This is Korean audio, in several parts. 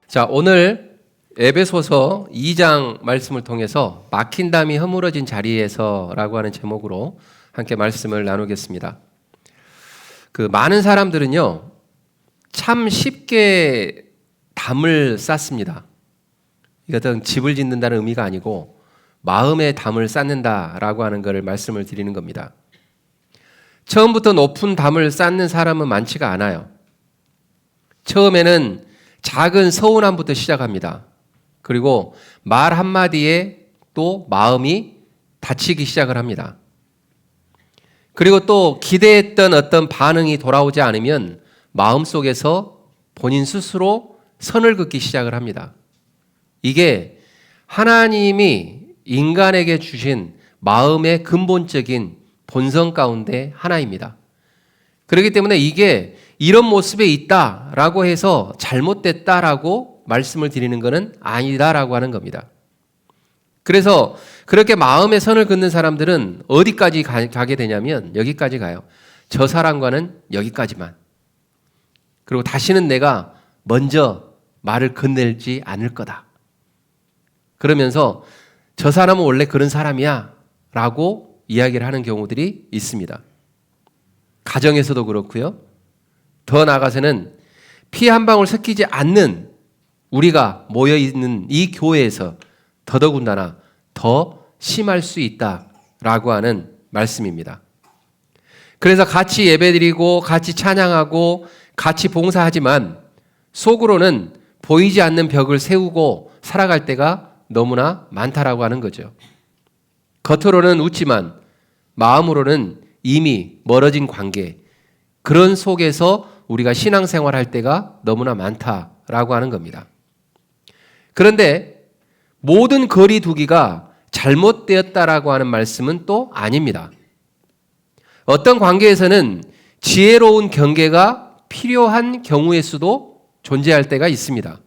자, 오늘 에베소서 2장 말씀을 통해서 막힌 담이 허물어진 자리에서라고 하는 제목으로 함께 말씀을 나누겠습니다. 많은 사람들은요, 참 쉽게 담을 쌓습니다. 이것은 집을 짓는다는 의미가 아니고 마음의 담을 쌓는다라고 하는 것을 말씀을 드리는 겁니다. 처음부터 높은 담을 쌓는 사람은 많지가 않아요. 처음에는 작은 서운함부터 시작합니다. 그리고 말 한마디에 또 마음이 다치기 시작을 합니다. 그리고 또 기대했던 어떤 반응이 돌아오지 않으면 마음속에서 본인 스스로 선을 긋기 시작을 합니다. 이게 하나님이 인간에게 주신 마음의 근본적인 본성 가운데 하나입니다. 그렇기 때문에 이게 이런 모습에 있다라고 해서 잘못됐다라고 말씀을 드리는 것은 아니다라고 하는 겁니다. 그래서 그렇게 마음의 선을 긋는 사람들은 어디까지 가게 되냐면 여기까지 가요. 저 사람과는 여기까지만. 그리고 다시는 내가 먼저 말을 건넬지 않을 거다. 그러면서 저 사람은 원래 그런 사람이야 라고 이야기를 하는 경우들이 있습니다. 가정에서도 그렇고요. 더 나아가서는 피 한 방울 섞이지 않는 우리가 모여있는 이 교회에서 더더군다나 더 심할 수 있다라고 하는 말씀입니다. 그래서 같이 예배드리고 같이 찬양하고 같이 봉사하지만 속으로는 보이지 않는 벽을 세우고 살아갈 때가 너무나 많다라고 하는 거죠. 겉으로는 웃지만 마음으로는 이미 멀어진 관계, 그런 속에서 우리가 신앙생활 할 때가 너무나 많다라고 하는 겁니다. 그런데 모든 거리 두기가 잘못되었다라고 하는 말씀은 또 아닙니다. 어떤 관계에서는 지혜로운 경계가 필요한 경우의 수도 존재할 때가 있습니다.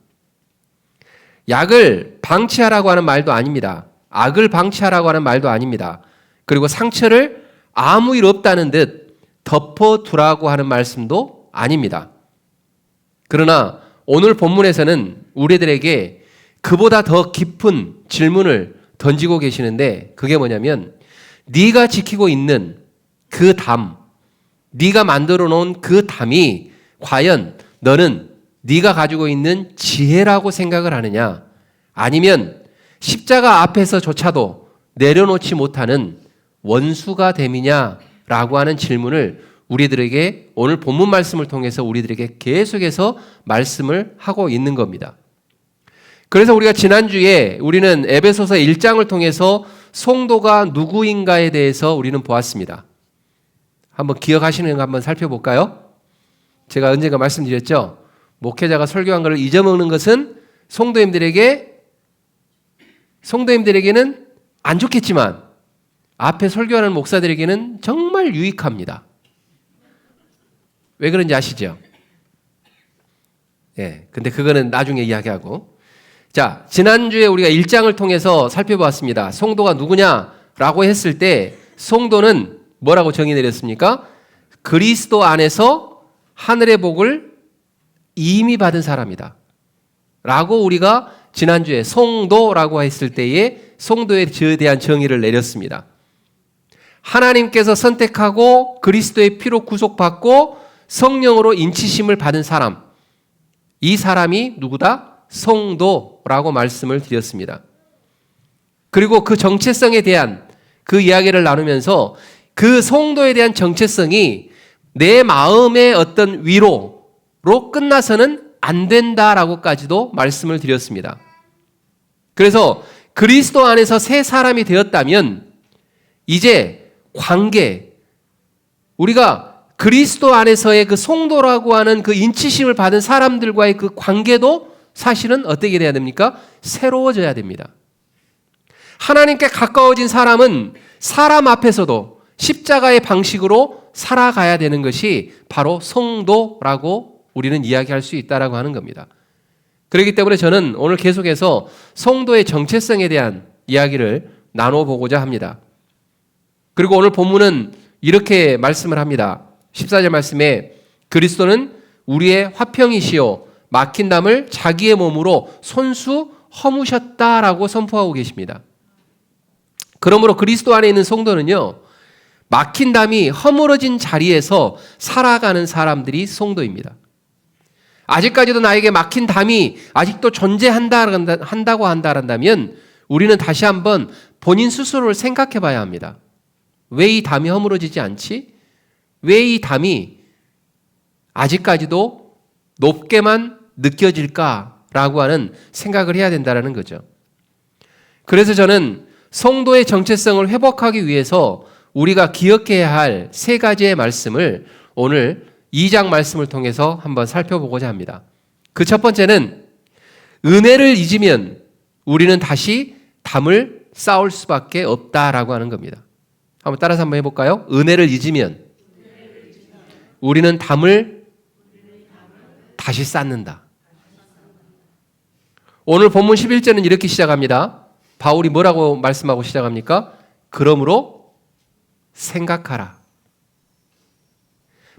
약을 방치하라고 하는 말도 아닙니다. 악을 방치하라고 하는 말도 아닙니다. 그리고 상처를 아무 일 없다는 듯 덮어두라고 하는 말씀도 아닙니다. 그러나 오늘 본문에서는 우리들에게 그보다 더 깊은 질문을 던지고 계시는데 그게 뭐냐면 네가 지키고 있는 그 담, 네가 만들어 놓은 그 담이 과연 너는 네가 가지고 있는 지혜라고 생각을 하느냐, 아니면 십자가 앞에서조차도 내려놓지 못하는 원수가 됨이냐라고 하는 질문을 우리들에게 오늘 본문 말씀을 통해서 우리들에게 계속해서 말씀을 하고 있는 겁니다. 그래서 우리가 지난주에 우리는 에베소서 1장을 통해서 성도가 누구인가에 대해서 우리는 보았습니다. 한번 기억하시는 거 한번 살펴볼까요? 제가 언젠가 말씀드렸죠. 목회자가 설교한 것을 잊어먹는 것은 성도님들에게는 안 좋겠지만 앞에 설교하는 목사들에게는 정말 유익합니다. 왜 그런지 아시죠? 예, 근데 그거는 나중에 이야기하고. 자, 지난주에 우리가 1장을 통해서 살펴보았습니다. 성도가 누구냐라고 했을 때 성도는 뭐라고 정의 내렸습니까? 그리스도 안에서 하늘의 복을 이미 받은 사람이다 라고 우리가 지난주에 성도라고 했을 때에 성도에 대한 정의를 내렸습니다. 하나님께서 선택하고 그리스도의 피로 구속받고 성령으로 인치심을 받은 사람, 이 사람이 누구다? 성도라고 말씀을 드렸습니다. 그리고 그 정체성에 대한 그 이야기를 나누면서 그 성도에 대한 정체성이 내 마음의 어떤 위로로 끝나서는 안 된다라고까지도 말씀을 드렸습니다. 그래서 그리스도 안에서 새 사람이 되었다면 이제 관계, 우리가 그리스도 안에서의 그 성도라고 하는 그 인치심을 받은 사람들과의 그 관계도 사실은 어떻게 돼야 됩니까? 새로워져야 됩니다. 하나님께 가까워진 사람은 사람 앞에서도 십자가의 방식으로 살아가야 되는 것이 바로 성도라고 우리는 이야기할 수 있다라고 하는 겁니다. 그렇기 때문에 저는 오늘 계속해서 성도의 정체성에 대한 이야기를 나눠보고자 합니다. 그리고 오늘 본문은 이렇게 말씀을 합니다. 14절 말씀에 그리스도는 우리의 화평이시요 막힌 담을 자기의 몸으로 손수 허무셨다라고 선포하고 계십니다. 그러므로 그리스도 안에 있는 성도는요, 막힌 담이 허물어진 자리에서 살아가는 사람들이 성도입니다. 아직까지도 나에게 막힌 담이 아직도 존재한다고 한다면 우리는 다시 한번 본인 스스로를 생각해 봐야 합니다. 왜 이 담이 허물어지지 않지? 왜 이 담이 아직까지도 높게만 느껴질까라고 하는 생각을 해야 된다는 거죠. 그래서 저는 성도의 정체성을 회복하기 위해서 우리가 기억해야 할 세 가지의 말씀을 오늘 2장 말씀을 통해서 한번 살펴보고자 합니다. 그 첫 번째는 은혜를 잊으면 우리는 다시 담을 쌓을 수밖에 없다라고 하는 겁니다. 한번 따라서 한번 해볼까요? 은혜를 잊으면 우리는 담을 다시 쌓는다. 오늘 본문 11절은 이렇게 시작합니다. 바울이 뭐라고 말씀하고 시작합니까? 그러므로 생각하라.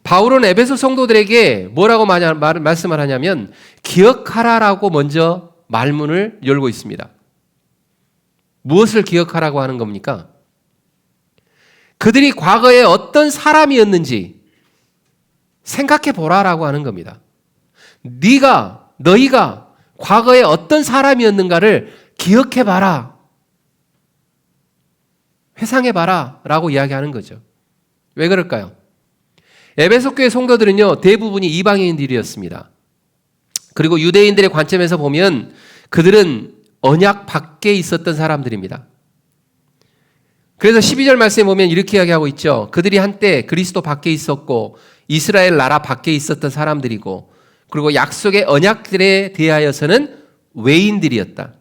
바울은 에베소 성도들에게 뭐라고 말씀을 하냐면 기억하라라고 먼저 말문을 열고 있습니다. 무엇을 기억하라고 하는 겁니까? 그들이 과거에 어떤 사람이었는지 생각해 보라라고 하는 겁니다. 너희가 과거에 어떤 사람이었는가를 기억해 봐라. 회상해 봐라 라고 이야기하는 거죠. 왜 그럴까요? 에베소 교회 성도들은요, 대부분이 이방인들이었습니다. 그리고 유대인들의 관점에서 보면 그들은 언약 밖에 있었던 사람들입니다. 그래서 12절 말씀에 보면 이렇게 이야기하고 있죠. 그들이 한때 그리스도 밖에 있었고 이스라엘 나라 밖에 있었던 사람들이고 그리고 약속의 언약들에 대하여서는 외인들이었다.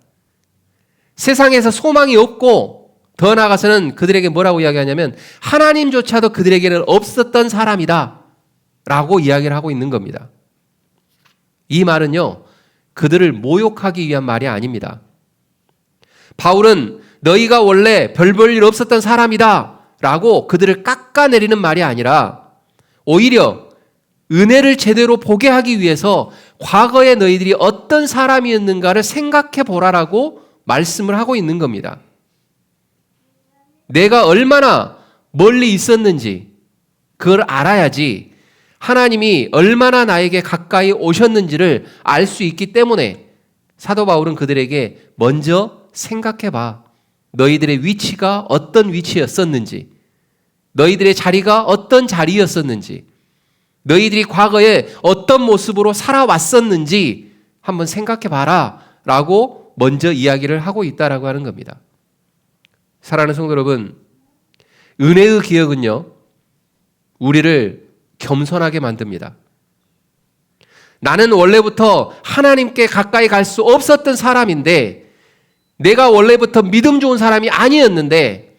세상에서 소망이 없고 더 나아가서는 그들에게 뭐라고 이야기하냐면 하나님조차도 그들에게는 없었던 사람이다 라고 이야기를 하고 있는 겁니다. 이 말은요, 그들을 모욕하기 위한 말이 아닙니다. 바울은 너희가 원래 별 볼 일 없었던 사람이다 라고 그들을 깎아내리는 말이 아니라 오히려 은혜를 제대로 보게 하기 위해서 과거에 너희들이 어떤 사람이었는가를 생각해 보라라고 말씀을 하고 있는 겁니다. 내가 얼마나 멀리 있었는지 그걸 알아야지 하나님이 얼마나 나에게 가까이 오셨는지를 알 수 있기 때문에 사도 바울은 그들에게 먼저 생각해 봐. 너희들의 위치가 어떤 위치였었는지, 너희들의 자리가 어떤 자리였었는지, 너희들이 과거에 어떤 모습으로 살아왔었는지 한번 생각해 봐라 라고 먼저 이야기를 하고 있다라고 하는 겁니다. 사랑하는 성도 여러분, 은혜의 기억은요, 우리를 겸손하게 만듭니다. 나는 원래부터 하나님께 가까이 갈 수 없었던 사람인데, 내가 원래부터 믿음 좋은 사람이 아니었는데,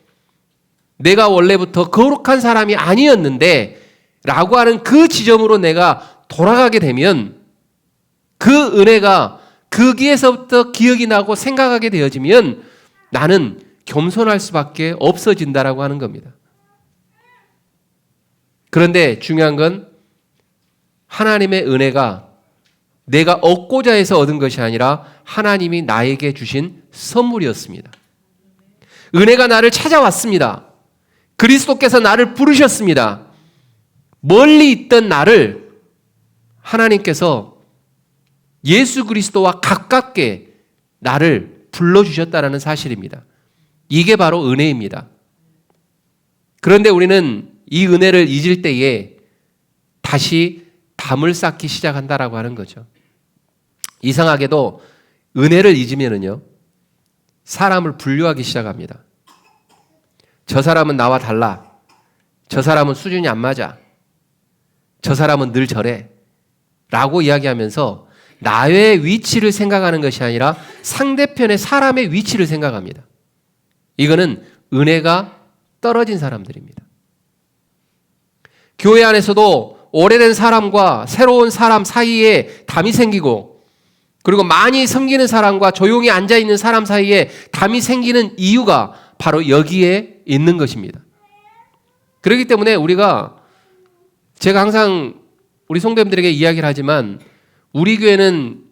내가 원래부터 거룩한 사람이 아니었는데 라고 하는 그 지점으로 내가 돌아가게 되면 그 은혜가 거기에서부터 기억이 나고 생각하게 되어지면 나는 겸손할 수밖에 없어진다라고 하는 겁니다. 그런데 중요한 건 하나님의 은혜가 내가 얻고자 해서 얻은 것이 아니라 하나님이 나에게 주신 선물이었습니다. 은혜가 나를 찾아왔습니다. 그리스도께서 나를 부르셨습니다. 멀리 있던 나를 하나님께서 예수 그리스도와 가깝게 나를 불러주셨다는 사실입니다. 이게 바로 은혜입니다. 그런데 우리는 이 은혜를 잊을 때에 다시 담을 쌓기 시작한다라고 하는 거죠. 이상하게도 은혜를 잊으면은요, 사람을 분류하기 시작합니다. 저 사람은 나와 달라. 저 사람은 수준이 안 맞아. 저 사람은 늘 저래. 라고 이야기하면서 나의 위치를 생각하는 것이 아니라 상대편의 사람의 위치를 생각합니다. 이거는 은혜가 떨어진 사람들입니다. 교회 안에서도 오래된 사람과 새로운 사람 사이에 담이 생기고, 그리고 많이 섬기는 사람과 조용히 앉아있는 사람 사이에 담이 생기는 이유가 바로 여기에 있는 것입니다. 그렇기 때문에 제가 항상 우리 성도님들에게 이야기를 하지만 우리 교회는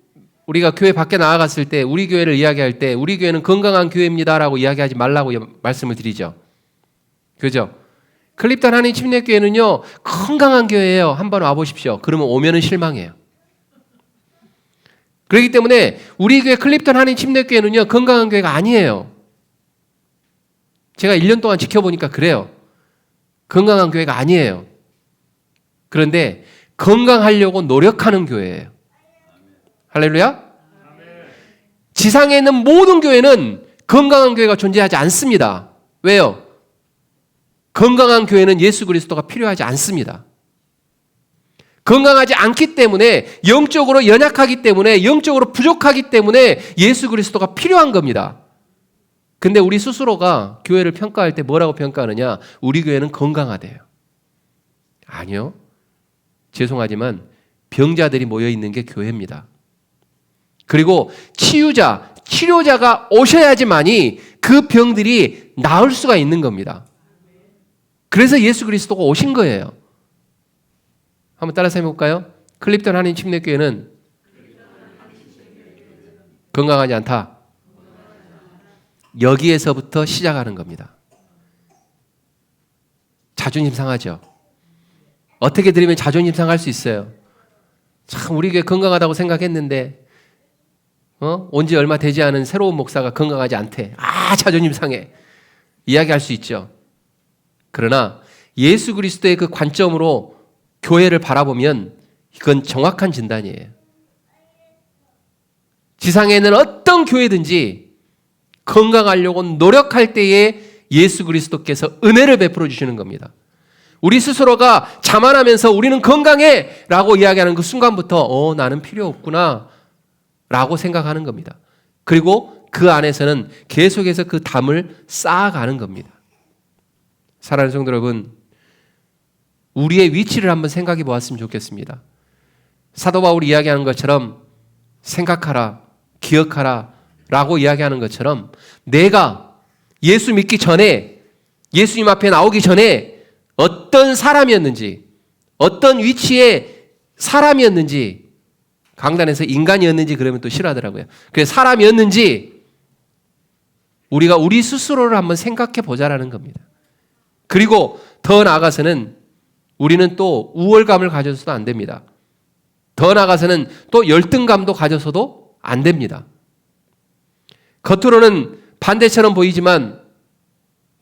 우리가 교회 밖에 나아갔을 때 우리 교회를 이야기할 때 우리 교회는 건강한 교회입니다라고 이야기하지 말라고 말씀을 드리죠. 그죠? 클립턴 한인 침례교회는요 건강한 교회예요. 한번 와보십시오. 그러면 오면은 실망해요. 그렇기 때문에 우리 교회 클립턴 한인 침례교회는요 건강한 교회가 아니에요. 제가 1년 동안 지켜보니까 그래요. 건강한 교회가 아니에요. 그런데 건강하려고 노력하는 교회예요. 할렐루야? 지상에 있는 모든 교회는 건강한 교회가 존재하지 않습니다. 왜요? 건강한 교회는 예수 그리스도가 필요하지 않습니다. 건강하지 않기 때문에, 영적으로 연약하기 때문에, 영적으로 부족하기 때문에 예수 그리스도가 필요한 겁니다. 근데 우리 스스로가 교회를 평가할 때 뭐라고 평가하느냐? 우리 교회는 건강하대요. 아니요. 죄송하지만 병자들이 모여있는 게 교회입니다. 그리고 치유자, 치료자가 오셔야지만이 그 병들이 나을 수가 있는 겁니다. 그래서 예수 그리스도가 오신 거예요. 한번 따라서 해볼까요? 클립턴 한인 침례교회는 건강하지 않다. 여기에서부터 시작하는 겁니다. 자존심 상하죠. 어떻게 들으면 자존심 상할 수 있어요. 참 우리 교회 건강하다고 생각했는데 온 지 얼마 되지 않은 새로운 목사가 건강하지 않대. 자존심 상해. 이야기할 수 있죠. 그러나 예수 그리스도의 그 관점으로 교회를 바라보면 이건 정확한 진단이에요. 지상에 있는 어떤 교회든지 건강하려고 노력할 때에 예수 그리스도께서 은혜를 베풀어 주시는 겁니다. 우리 스스로가 자만하면서 우리는 건강해 라고 이야기하는 그 순간부터 나는 필요 없구나 라고 생각하는 겁니다. 그리고 그 안에서는 계속해서 그 담을 쌓아가는 겁니다. 사랑하는 성도 여러분, 우리의 위치를 한번 생각해 보았으면 좋겠습니다. 사도 바울이 이야기하는 것처럼 생각하라, 기억하라 라고 이야기하는 것처럼 내가 예수 믿기 전에, 예수님 앞에 나오기 전에 어떤 사람이었는지, 어떤 위치의 사람이었는지, 강단에서 인간이었는지 그러면 또 싫어하더라고요. 그래서 사람이었는지 우리가 우리 스스로를 한번 생각해 보자라는 겁니다. 그리고 더 나아가서는 우리는 또 우월감을 가져서도 안 됩니다. 더 나아가서는 또 열등감도 가져서도 안 됩니다. 겉으로는 반대처럼 보이지만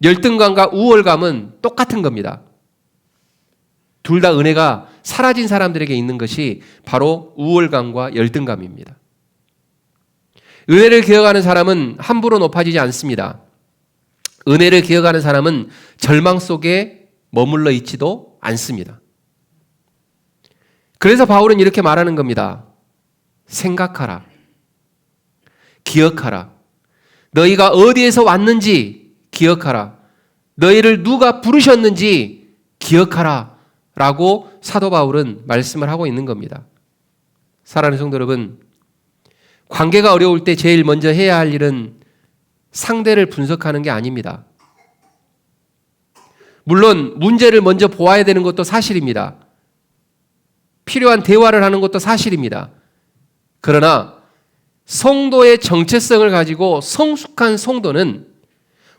열등감과 우월감은 똑같은 겁니다. 둘 다 은혜가 사라진 사람들에게 있는 것이 바로 우월감과 열등감입니다. 은혜를 기억하는 사람은 함부로 높아지지 않습니다. 은혜를 기억하는 사람은 절망 속에 머물러 있지도 않습니다. 그래서 바울은 이렇게 말하는 겁니다. 생각하라. 기억하라. 너희가 어디에서 왔는지 기억하라. 너희를 누가 부르셨는지 기억하라. 라고 사도 바울은 말씀을 하고 있는 겁니다. 사랑하는 성도 여러분, 관계가 어려울 때 제일 먼저 해야 할 일은 상대를 분석하는 게 아닙니다. 물론 문제를 먼저 보아야 되는 것도 사실입니다. 필요한 대화를 하는 것도 사실입니다. 그러나 성도의 정체성을 가지고 성숙한 성도는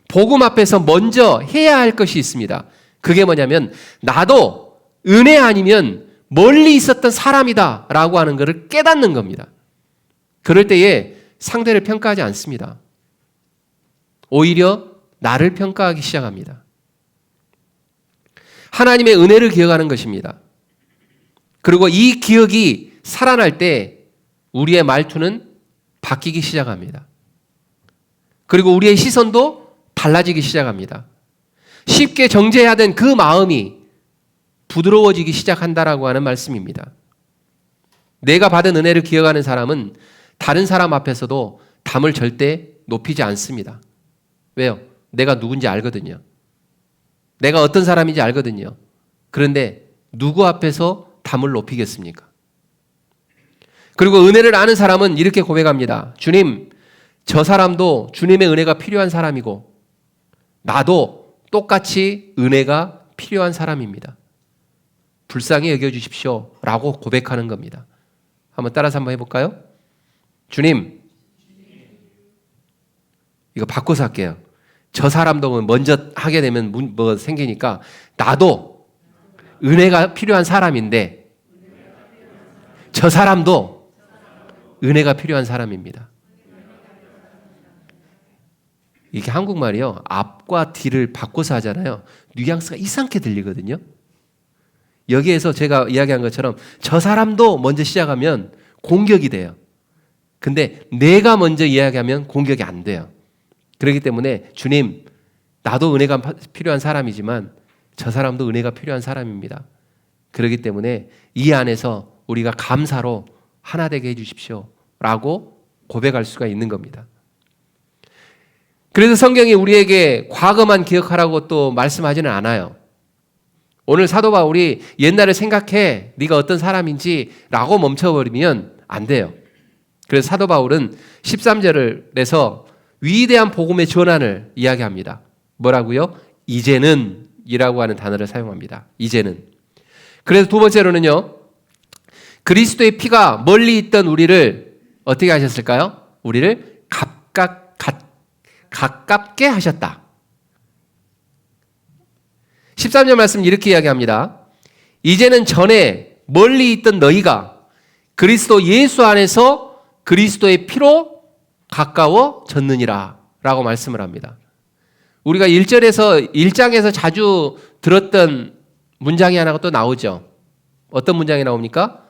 복음 앞에서 먼저 해야 할 것이 있습니다. 그게 뭐냐면 나도 은혜 아니면 멀리 있었던 사람이다 라고 하는 것을 깨닫는 겁니다. 그럴 때에 상대를 평가하지 않습니다. 오히려 나를 평가하기 시작합니다. 하나님의 은혜를 기억하는 것입니다. 그리고 이 기억이 살아날 때 우리의 말투는 바뀌기 시작합니다. 그리고 우리의 시선도 달라지기 시작합니다. 쉽게 정죄해야 된 그 마음이 부드러워지기 시작한다라고 하는 말씀입니다. 내가 받은 은혜를 기억하는 사람은 다른 사람 앞에서도 담을 절대 높이지 않습니다. 왜요? 내가 누군지 알거든요. 내가 어떤 사람인지 알거든요. 그런데 누구 앞에서 담을 높이겠습니까? 그리고 은혜를 아는 사람은 이렇게 고백합니다. 주님, 저 사람도 주님의 은혜가 필요한 사람이고 나도 똑같이 은혜가 필요한 사람입니다. 불쌍히 여겨주십시오 라고 고백하는 겁니다. 한번 따라서 한번 해볼까요? 주님, 이거 바꿔서 할게요. 저 사람도 먼저 하게 되면 뭐 생기니까 나도 은혜가 필요한 사람인데 저 사람도 은혜가 필요한 사람입니다. 이게 한국말이요. 앞과 뒤를 바꿔서 하잖아요. 뉘앙스가 이상하게 들리거든요. 여기에서 제가 이야기한 것처럼 저 사람도 먼저 시작하면 공격이 돼요. 근데 내가 먼저 이야기하면 공격이 안 돼요. 그렇기 때문에 주님, 나도 은혜가 필요한 사람이지만 저 사람도 은혜가 필요한 사람입니다. 그렇기 때문에 이 안에서 우리가 감사로 하나 되게 해주십시오 라고 고백할 수가 있는 겁니다. 그래서 성경이 우리에게 과거만 기억하라고 또 말씀하지는 않아요. 오늘 사도 바울이 옛날을 생각해 네가 어떤 사람인지 라고 멈춰버리면 안 돼요. 그래서 사도 바울은 13절에서 위대한 복음의 전환을 이야기합니다. 뭐라고요? 이제는 이라고 하는 단어를 사용합니다. 이제는. 그래서 두 번째로는요. 그리스도의 피가 멀리 있던 우리를 어떻게 하셨을까요? 우리를 가깝게 하셨다. 13절 말씀 이렇게 이야기합니다. 이제는 전에 멀리 있던 너희가 그리스도 예수 안에서 그리스도의 피로 가까워졌느니라 라고 말씀을 합니다. 우리가 1장에서 자주 들었던 문장이 하나가 또 나오죠. 어떤 문장이 나옵니까?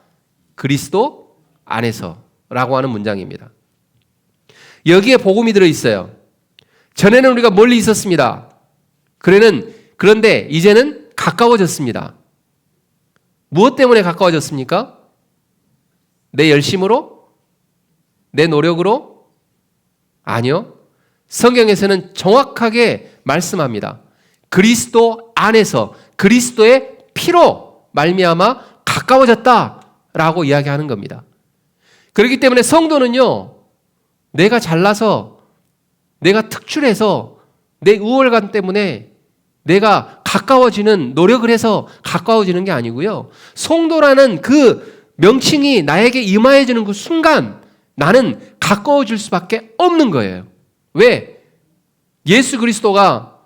그리스도 안에서 라고 하는 문장입니다. 여기에 복음이 들어있어요. 전에는 우리가 멀리 있었습니다. 그런데 이제는 가까워졌습니다. 무엇 때문에 가까워졌습니까? 내 열심으로? 내 노력으로? 아니요. 성경에서는 정확하게 말씀합니다. 그리스도 안에서 그리스도의 피로 말미암아 가까워졌다라고 이야기하는 겁니다. 그렇기 때문에 성도는요. 내가 잘나서 내가 특출해서 내 우월감 때문에 내가 가까워지는 노력을 해서 가까워지는 게 아니고요. 성도라는 그 명칭이 나에게 임하여지는 그 순간 나는 가까워질 수밖에 없는 거예요. 왜? 예수 그리스도가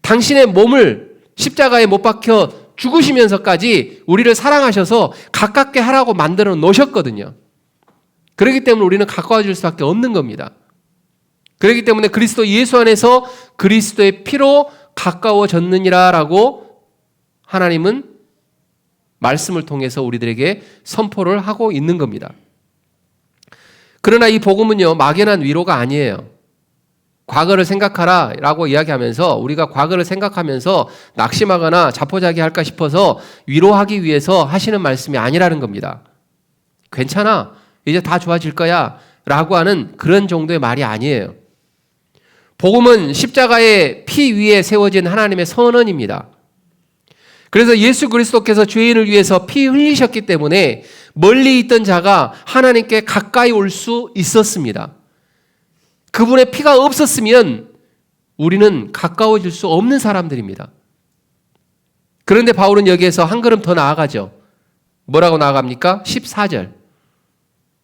당신의 몸을 십자가에 못 박혀 죽으시면서까지 우리를 사랑하셔서 가깝게 하라고 만들어 놓으셨거든요. 그렇기 때문에 우리는 가까워질 수밖에 없는 겁니다. 그렇기 때문에 그리스도 예수 안에서 그리스도의 피로 가까워졌느니라 라고 하나님은 말씀을 통해서 우리들에게 선포를 하고 있는 겁니다. 그러나 이 복음은요, 막연한 위로가 아니에요. 과거를 생각하라 라고 이야기하면서 우리가 과거를 생각하면서 낙심하거나 자포자기할까 싶어서 위로하기 위해서 하시는 말씀이 아니라는 겁니다. 괜찮아, 이제 다 좋아질 거야 라고 하는 그런 정도의 말이 아니에요. 복음은 십자가의 피 위에 세워진 하나님의 선언입니다. 그래서 예수 그리스도께서 죄인을 위해서 피 흘리셨기 때문에 멀리 있던 자가 하나님께 가까이 올 수 있었습니다. 그분의 피가 없었으면 우리는 가까워질 수 없는 사람들입니다. 그런데 바울은 여기에서 한 걸음 더 나아가죠. 뭐라고 나아갑니까? 14절.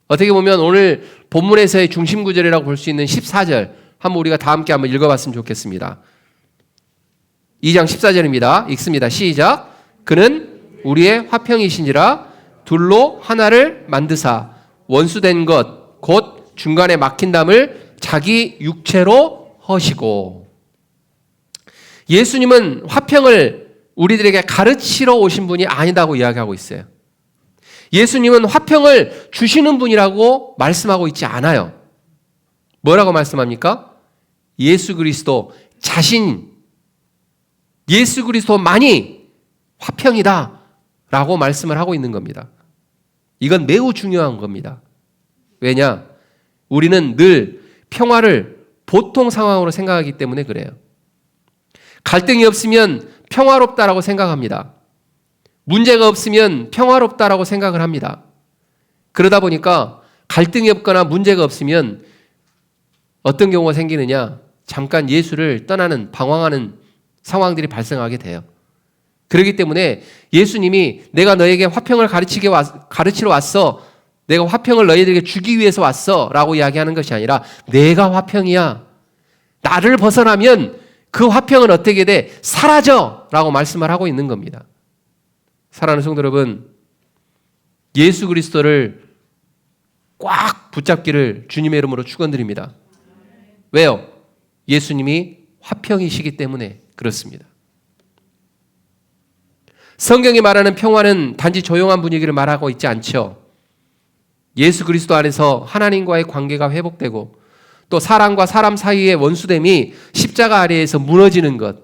어떻게 보면 오늘 본문에서의 중심 구절이라고 볼 수 있는 14절 한번 우리가 다 함께 한번 읽어봤으면 좋겠습니다. 2장 14절입니다. 읽습니다. 시작. 그는 우리의 화평이시니라 둘로 하나를 만드사 원수된 것 곧 중간에 막힌 담을 자기 육체로 허시고. 예수님은 화평을 우리들에게 가르치러 오신 분이 아니다고 이야기하고 있어요. 예수님은 화평을 주시는 분이라고 말씀하고 있지 않아요. 뭐라고 말씀합니까? 예수 그리스도 자신, 예수 그리스도만이 화평이다 라고 말씀을 하고 있는 겁니다. 이건 매우 중요한 겁니다. 왜냐? 우리는 늘 평화를 보통 상황으로 생각하기 때문에 그래요. 갈등이 없으면 평화롭다라고 생각합니다. 문제가 없으면 평화롭다라고 생각을 합니다. 그러다 보니까 갈등이 없거나 문제가 없으면 어떤 경우가 생기느냐? 잠깐 예수를 떠나는 방황하는 상황들이 발생하게 돼요. 그렇기 때문에 예수님이 내가 너에게 화평을 가르치러 왔어. 내가 화평을 너희들에게 주기 위해서 왔어 라고 이야기하는 것이 아니라 내가 화평이야. 나를 벗어나면 그 화평은 어떻게 돼? 사라져 라고 말씀을 하고 있는 겁니다. 사랑하는 성도 여러분, 예수 그리스도를 꽉 붙잡기를 주님의 이름으로 축원드립니다. 왜요? 예수님이 화평이시기 때문에 그렇습니다. 성경이 말하는 평화는 단지 조용한 분위기를 말하고 있지 않죠. 예수 그리스도 안에서 하나님과의 관계가 회복되고 또 사람과 사람 사이의 원수됨이 십자가 아래에서 무너지는 것,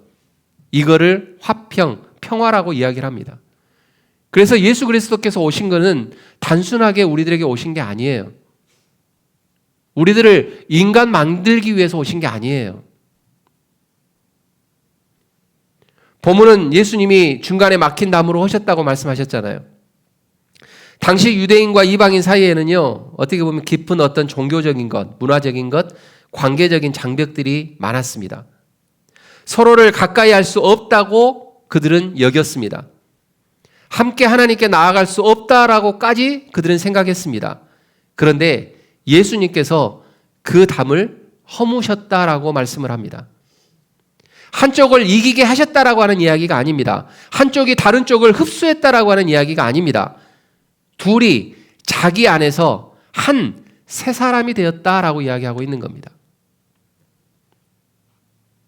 이거를 화평, 평화라고 이야기를 합니다. 그래서 예수 그리스도께서 오신 것은 단순하게 우리들에게 오신 게 아니에요. 우리들을 인간 만들기 위해서 오신 게 아니에요. 본문은 예수님이 중간에 막힌 나무로 오셨다고 말씀하셨잖아요. 당시 유대인과 이방인 사이에는요, 어떻게 보면 깊은 어떤 종교적인 것, 문화적인 것, 관계적인 장벽들이 많았습니다. 서로를 가까이 할 수 없다고 그들은 여겼습니다. 함께 하나님께 나아갈 수 없다라고까지 그들은 생각했습니다. 그런데 예수님께서 그 담을 허무셨다라고 말씀을 합니다. 한쪽을 이기게 하셨다라고 하는 이야기가 아닙니다. 한쪽이 다른 쪽을 흡수했다라고 하는 이야기가 아닙니다. 둘이 자기 안에서 한 새 사람이 되었다라고 이야기하고 있는 겁니다.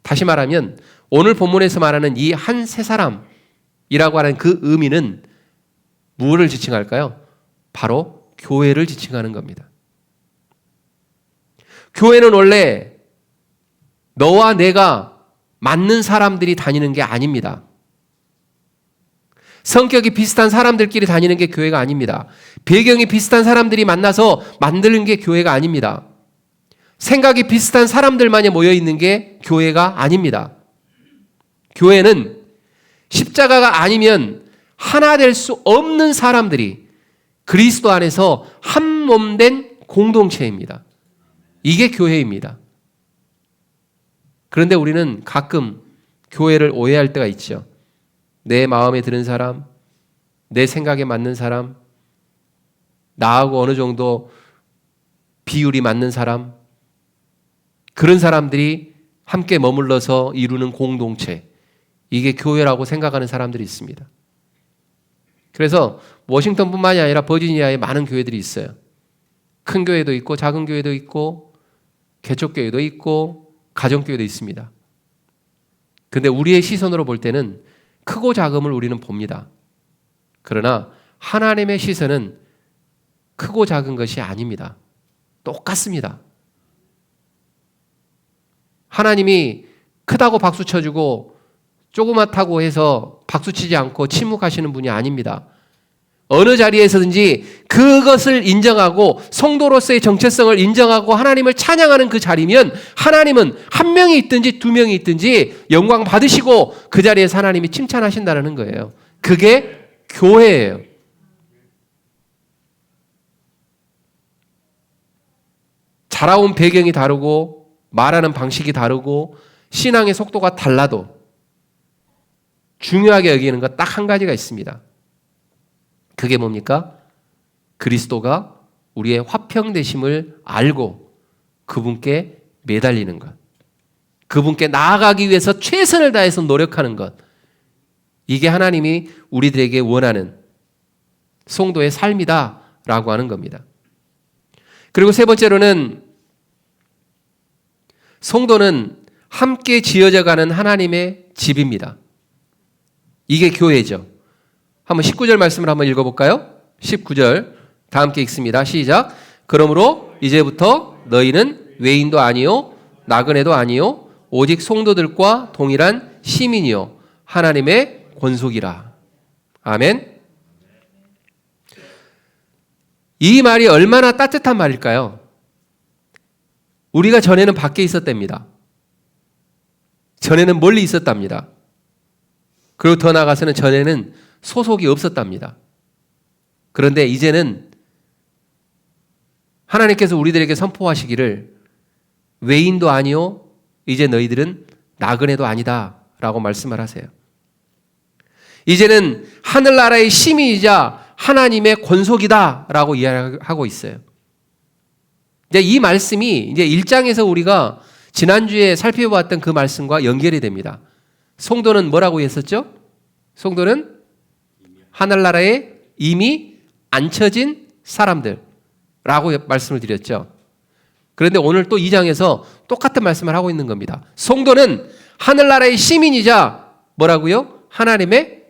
다시 말하면 오늘 본문에서 말하는 이 한 새 사람이라고 하는 그 의미는 무엇을 지칭할까요? 바로 교회를 지칭하는 겁니다. 교회는 원래 너와 내가 맞는 사람들이 다니는 게 아닙니다. 성격이 비슷한 사람들끼리 다니는 게 교회가 아닙니다. 배경이 비슷한 사람들이 만나서 만드는 게 교회가 아닙니다. 생각이 비슷한 사람들만이 모여 있는 게 교회가 아닙니다. 교회는 십자가가 아니면 하나 될 수 없는 사람들이 그리스도 안에서 한 몸 된 공동체입니다. 이게 교회입니다. 그런데 우리는 가끔 교회를 오해할 때가 있죠. 내 마음에 드는 사람, 내 생각에 맞는 사람, 나하고 어느 정도 비율이 맞는 사람, 그런 사람들이 함께 머물러서 이루는 공동체, 이게 교회라고 생각하는 사람들이 있습니다. 그래서 워싱턴뿐만이 아니라 버지니아에 많은 교회들이 있어요. 큰 교회도 있고 작은 교회도 있고 개척교회도 있고 가정교회도 있습니다. 그런데 우리의 시선으로 볼 때는 크고 작음을 우리는 봅니다. 그러나 하나님의 시선은 크고 작은 것이 아닙니다. 똑같습니다. 하나님이 크다고 박수 쳐주고 조그맣다고 해서 박수 치지 않고 침묵하시는 분이 아닙니다. 어느 자리에서든지 그것을 인정하고 성도로서의 정체성을 인정하고 하나님을 찬양하는 그 자리면 하나님은 한 명이 있든지 두 명이 있든지 영광 받으시고 그 자리에서 하나님이 칭찬하신다는 거예요. 그게 교회예요. 자라온 배경이 다르고 말하는 방식이 다르고 신앙의 속도가 달라도 중요하게 여기는 것 딱 한 가지가 있습니다. 그게 뭡니까? 그리스도가 우리의 화평되심을 알고 그분께 매달리는 것. 그분께 나아가기 위해서 최선을 다해서 노력하는 것. 이게 하나님이 우리들에게 원하는 성도의 삶이다라고 하는 겁니다. 그리고 세 번째로는 성도는 함께 지어져가는 하나님의 집입니다. 이게 교회죠. 한번 19절 말씀을 한번 읽어볼까요? 19절 다 함께 읽습니다. 시작. 그러므로 이제부터 너희는 외인도 아니요 나그네도 아니요 오직 성도들과 동일한 시민이요 하나님의 권속이라. 아멘. 이 말이 얼마나 따뜻한 말일까요? 우리가 전에는 밖에 있었답니다. 전에는 멀리 있었답니다. 그리고 더 나아가서는 전에는 소속이 없었답니다. 그런데 이제는 하나님께서 우리들에게 선포하시기를 외인도 아니요 이제 너희들은 나그네도 아니다 라고 말씀을 하세요. 이제는 하늘나라의 시민이자 하나님의 권속이다라고 이야기하고 있어요. 이제 이 말씀이 이제 1장에서 우리가 지난주에 살펴보았던 그 말씀과 연결이 됩니다. 성도는 뭐라고 했었죠? 성도는 하늘나라에 이미 앉혀진 사람들라고 말씀을 드렸죠. 그런데 오늘 또 2장에서 똑같은 말씀을 하고 있는 겁니다. 성도는 하늘나라의 시민이자 뭐라고요? 하나님의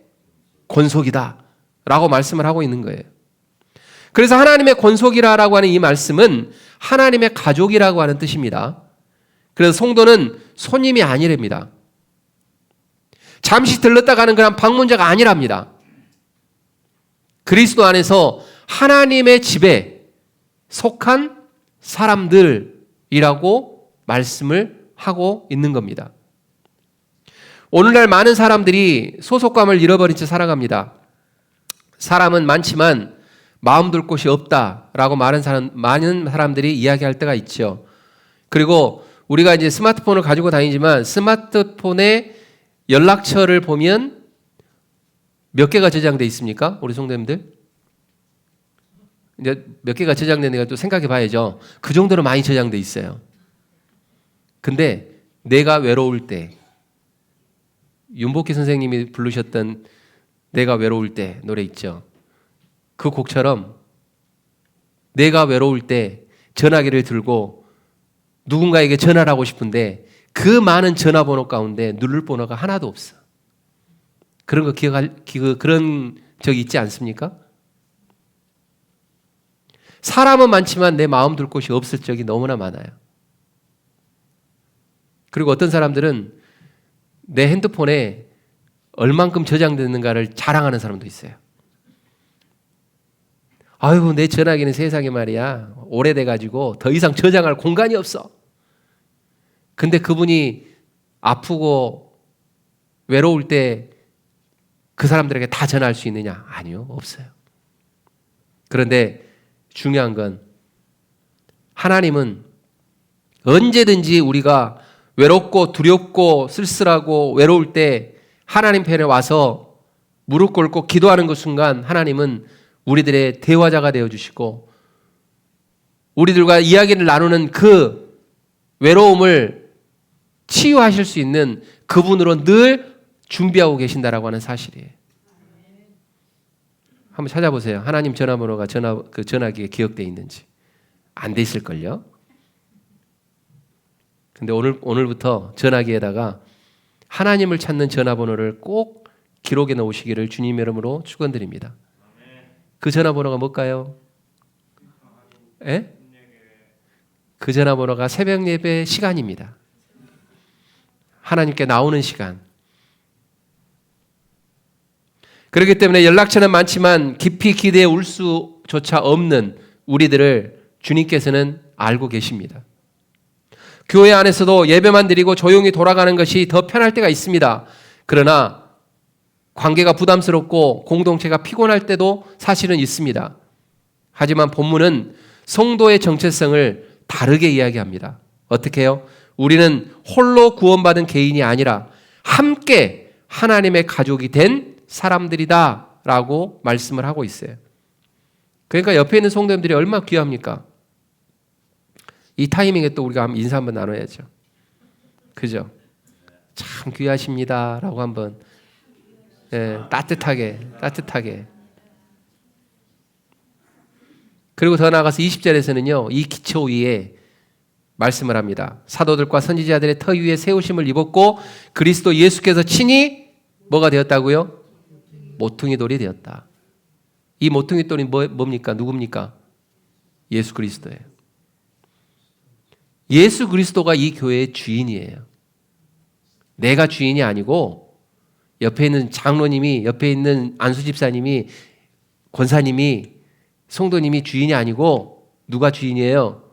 권속이다 라고 말씀을 하고 있는 거예요. 그래서 하나님의 권속이라고 하는 이 말씀은 하나님의 가족이라고 하는 뜻입니다. 그래서 성도는 손님이 아니랍니다. 잠시 들렀다 가는 그런 방문자가 아니랍니다. 그리스도 안에서 하나님의 집에 속한 사람들이라고 말씀을 하고 있는 겁니다. 오늘날 많은 사람들이 소속감을 잃어버린 채 살아갑니다. 사람은 많지만 마음 둘 곳이 없다라고 많은 사람들이 이야기할 때가 있죠. 그리고 우리가 이제 스마트폰을 가지고 다니지만 스마트폰에 연락처를 보면 몇 개가 저장돼 있습니까? 우리 성도님들? 이제 몇 개가 저장되는가 또 생각해 봐야죠. 그 정도로 많이 저장돼 있어요. 근데 내가 외로울 때, 윤복희 선생님이 부르셨던 내가 외로울 때 노래 있죠. 그 곡처럼 내가 외로울 때 전화기를 들고 누군가에게 전화를 하고 싶은데 그 많은 전화번호 가운데 누를 번호가 하나도 없어. 그런 거 그런 적이 있지 않습니까? 사람은 많지만 내 마음 둘 곳이 없을 적이 너무나 많아요. 그리고 어떤 사람들은 내 핸드폰에 얼만큼 저장됐는가를 자랑하는 사람도 있어요. 아유, 내 전화기는 세상에 말이야 오래돼가지고 더 이상 저장할 공간이 없어. 근데 그분이 아프고 외로울 때 그 사람들에게 다 전화할 수 있느냐? 아니요, 없어요. 그런데 중요한 건 하나님은 언제든지 우리가 외롭고 두렵고 쓸쓸하고 외로울 때 하나님 편에 와서 무릎 꿇고 기도하는 그 순간 하나님은 우리들의 대화자가 되어주시고 우리들과 이야기를 나누는 그 외로움을 치유하실 수 있는 그분으로 늘 준비하고 계신다라고 하는 사실이에요. 한번 찾아보세요. 하나님 전화번호가 그 전화기에 기억되어 있는지. 안 돼 있을걸요? 근데 오늘부터 전화기에다가 하나님을 찾는 전화번호를 꼭 기록해 놓으시기를 주님 이름으로 축원드립니다. 그 전화번호가 뭘까요? 예? 그 전화번호가 새벽 예배 시간입니다. 하나님께 나오는 시간. 그렇기 때문에 연락처는 많지만 깊이 기대에 올 수조차 없는 우리들을 주님께서는 알고 계십니다. 교회 안에서도 예배만 드리고 조용히 돌아가는 것이 더 편할 때가 있습니다. 그러나 관계가 부담스럽고 공동체가 피곤할 때도 사실은 있습니다. 하지만 본문은 성도의 정체성을 다르게 이야기합니다. 어떻게 해요? 우리는 홀로 구원받은 개인이 아니라 함께 하나님의 가족이 된 사람들이다 라고 말씀을 하고 있어요. 그러니까 옆에 있는 성도님들이 얼마나 귀합니까? 이 타이밍에 또 우리가 인사 한번 나눠야죠. 그죠? 참 귀하십니다 라고 한번 따뜻하게. 그리고 더 나아가서 20절에서는요, 이 기초 위에 말씀을 합니다. 사도들과 선지자들의 터 위에 세우심을 입었고 그리스도 예수께서 친히 뭐가 되었다고요? 모퉁이 돌이 되었다. 이 모퉁이 돌이 뭡니까? 누굽니까? 예수 그리스도예요. 예수 그리스도가 이 교회의 주인이에요. 내가 주인이 아니고 옆에 있는 장로님이, 옆에 있는 안수 집사님이, 권사님이, 성도님이 주인이 아니고 누가 주인이에요?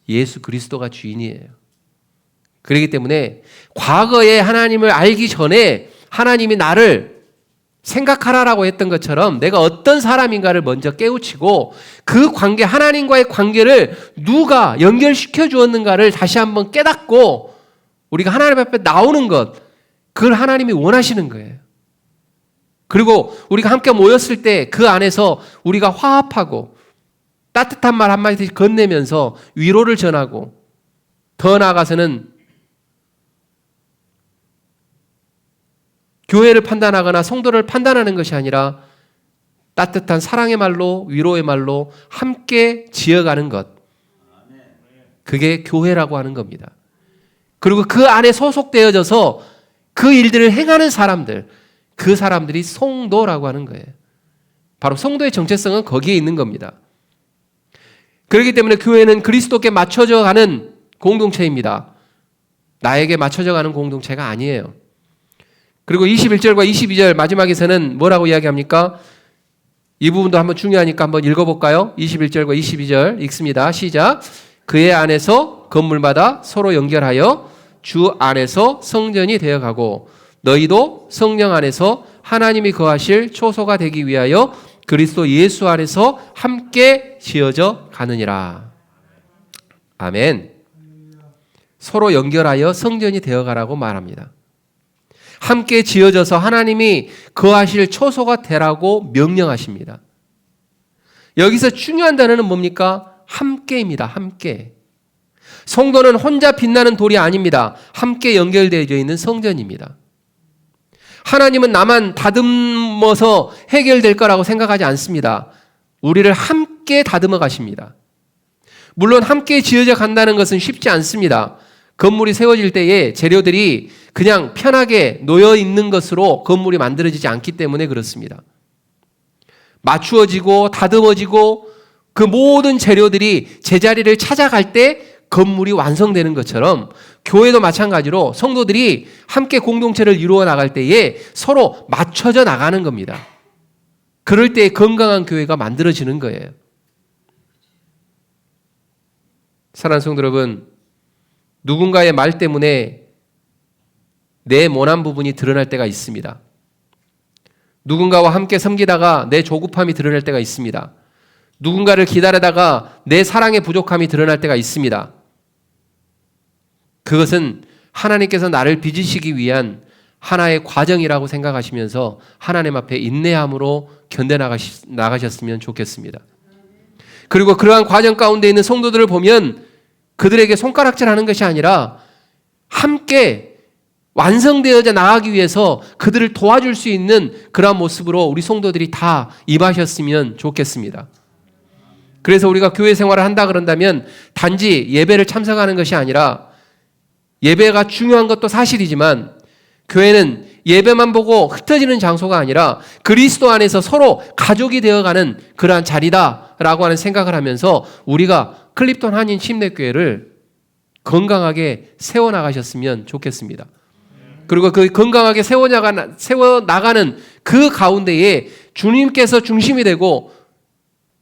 예수 그리스도가 주인이에요. 그렇기 때문에 과거에 하나님을 알기 전에 하나님이 나를 생각하라라고 했던 것처럼 내가 어떤 사람인가를 먼저 깨우치고 그 관계, 하나님과의 관계를 누가 연결시켜 주었는가를 다시 한번 깨닫고 우리가 하나님 앞에 나오는 것, 그걸 하나님이 원하시는 거예요. 그리고 우리가 함께 모였을 때 그 안에서 우리가 화합하고 따뜻한 말 한마디씩 건네면서 위로를 전하고 더 나아가서는 교회를 판단하거나 성도를 판단하는 것이 아니라 따뜻한 사랑의 말로 위로의 말로 함께 지어가는 것. 그게 교회라고 하는 겁니다. 그리고 그 안에 소속되어져서 그 일들을 행하는 사람들, 그 사람들이 성도라고 하는 거예요. 바로 성도의 정체성은 거기에 있는 겁니다. 그렇기 때문에 교회는 그리스도께 맞춰져 가는 공동체입니다. 나에게 맞춰져 가는 공동체가 아니에요. 그리고 21절과 22절 마지막에서는 뭐라고 이야기합니까? 이 부분도 한번 중요하니까 한번 읽어볼까요? 21절과 22절 읽습니다. 시작. 그의 안에서 건물마다 서로 연결하여 주 안에서 성전이 되어가고 너희도 성령 안에서 하나님이 거하실 초소가 되기 위하여 그리스도 예수 안에서 함께 지어져 가느니라. 아멘. 서로 연결하여 성전이 되어가라고 말합니다. 함께 지어져서 하나님이 거하실 초소가 되라고 명령하십니다. 여기서 중요한 단어는 뭡니까? 함께입니다. 함께. 성도는 혼자 빛나는 돌이 아닙니다. 함께 연결되어져 있는 성전입니다. 하나님은 나만 다듬어서 해결될 거라고 생각하지 않습니다. 우리를 함께 다듬어 가십니다. 물론 함께 지어져 간다는 것은 쉽지 않습니다. 건물이 세워질 때에 재료들이 그냥 편하게 놓여 있는 것으로 건물이 만들어지지 않기 때문에 그렇습니다. 맞추어지고 다듬어지고 그 모든 재료들이 제자리를 찾아갈 때 건물이 완성되는 것처럼 교회도 마찬가지로 성도들이 함께 공동체를 이루어 나갈 때에 서로 맞춰져 나가는 겁니다. 그럴 때 건강한 교회가 만들어지는 거예요. 사랑하는 성도 여러분, 누군가의 말 때문에 내 모난 부분이 드러날 때가 있습니다. 누군가와 함께 섬기다가 내 조급함이 드러날 때가 있습니다. 누군가를 기다리다가 내 사랑의 부족함이 드러날 때가 있습니다. 그것은 하나님께서 나를 빚으시기 위한 하나의 과정이라고 생각하시면서 하나님 앞에 인내함으로 견뎌나가셨으면 좋겠습니다. 그리고 그러한 과정 가운데 있는 성도들을 보면 그들에게 손가락질하는 것이 아니라 함께 완성되어져 나가기 위해서 그들을 도와줄 수 있는 그러한 모습으로 우리 성도들이 다 임하셨으면 좋겠습니다. 그래서 우리가 교회 생활을 한다 그런다면 단지 예배를 참석하는 것이 아니라 예배가 중요한 것도 사실이지만 교회는 예배만 보고 흩어지는 장소가 아니라 그리스도 안에서 서로 가족이 되어가는 그러한 자리다라고 하는 생각을 하면서 우리가 클립톤 한인 침례교회를 건강하게 세워나가셨으면 좋겠습니다. 그리고 그 건강하게 세워나가는 그 가운데에 주님께서 중심이 되고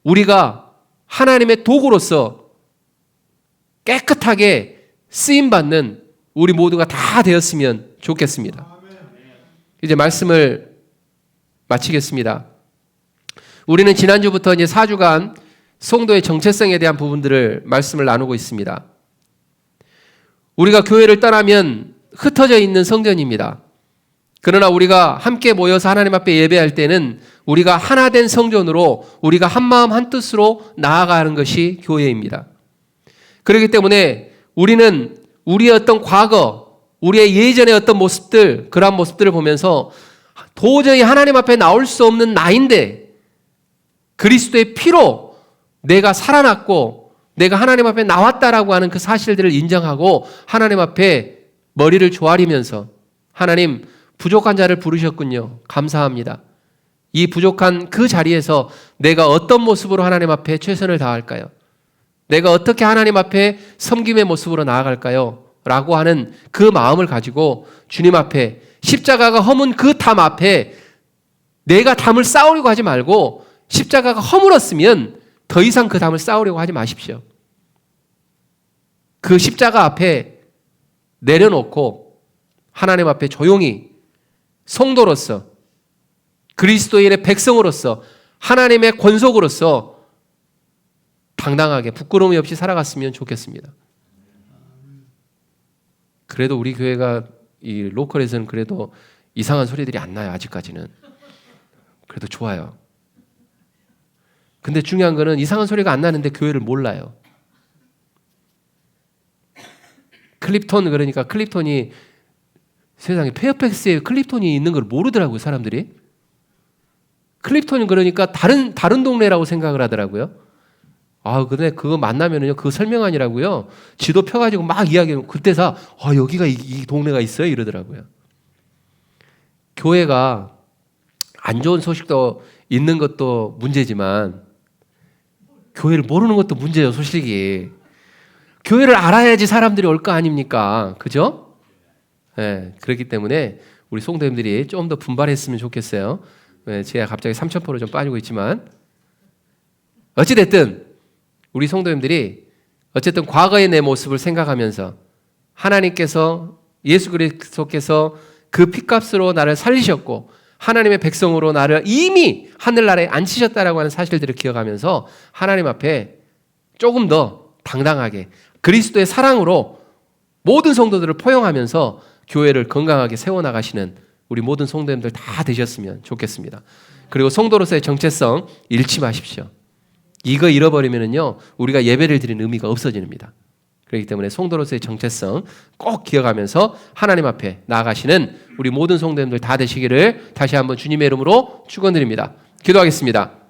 우리가 하나님의 도구로서 깨끗하게 쓰임받는 우리 모두가 다 되었으면 좋겠습니다. 이제 말씀을 마치겠습니다. 우리는 지난주부터 이제 4주간 성도의 정체성에 대한 부분들을 말씀을 나누고 있습니다. 우리가 교회를 떠나면 흩어져 있는 성전입니다. 그러나 우리가 함께 모여서 하나님 앞에 예배할 때는 우리가 하나 된 성전으로 우리가 한 마음 한 뜻으로 나아가는 것이 교회입니다. 그렇기 때문에 우리는 우리의 어떤 과거, 우리의 예전의 어떤 모습들, 그러한 모습들을 보면서 도저히 하나님 앞에 나올 수 없는 나인데 그리스도의 피로 내가 살아났고 내가 하나님 앞에 나왔다라고 하는 그 사실들을 인정하고 하나님 앞에 머리를 조아리면서 하나님 부족한 자를 부르셨군요. 감사합니다. 이 부족한 그 자리에서 내가 어떤 모습으로 하나님 앞에 최선을 다할까요? 내가 어떻게 하나님 앞에 섬김의 모습으로 나아갈까요? 라고 하는 그 마음을 가지고 주님 앞에 십자가가 허문 그 담 앞에 내가 담을 쌓으려고 하지 말고 십자가가 허물었으면 더 이상 그 담을 쌓으려고 하지 마십시오. 그 십자가 앞에 내려놓고 하나님 앞에 조용히 성도로서 그리스도인의 백성으로서 하나님의 권속으로서 당당하게 부끄러움이 없이 살아갔으면 좋겠습니다. 그래도 우리 교회가 이 로컬에서는 그래도 이상한 소리들이 안 나요. 아직까지는. 그래도 좋아요. 근데 중요한 거는 이상한 소리가 안 나는데 교회를 몰라요. 클립톤, 그러니까 클립톤이 세상에 페어팩스에 클립톤이 있는 걸 모르더라고요, 사람들이. 클립톤은 그러니까 다른 동네라고 생각을 하더라고요. 아, 근데 그거 만나면은요, 그거 설명 아니라고요. 지도 펴가지고 막 이야기하면 그때서 여기가 이 동네가 있어요 이러더라고요. 교회가 안 좋은 소식도 있는 것도 문제지만 교회를 모르는 것도 문제예요, 솔직히. 교회를 알아야지 사람들이 올 거 아닙니까? 그죠? 네, 그렇기 때문에 우리 성도님들이 좀 더 분발했으면 좋겠어요. 네, 제가 갑자기 3,000%로 좀 빠지고 있지만 어찌됐든 우리 성도님들이 어쨌든 과거의 내 모습을 생각하면서 하나님께서 예수 그리스도께서 그 핏값으로 나를 살리셨고 하나님의 백성으로 나를 이미 하늘나라에 앉히셨다라고 하는 사실들을 기억하면서 하나님 앞에 조금 더 당당하게 그리스도의 사랑으로 모든 성도들을 포용하면서 교회를 건강하게 세워나가시는 우리 모든 성도님들 다 되셨으면 좋겠습니다. 그리고 성도로서의 정체성 잃지 마십시오. 이거 잃어버리면은요, 우리가 예배를 드리는 의미가 없어집니다. 그렇기 때문에 성도로서의 정체성 꼭 기억하면서 하나님 앞에 나아가시는 우리 모든 성도님들 다 되시기를 다시 한번 주님의 이름으로 축원드립니다. 기도하겠습니다.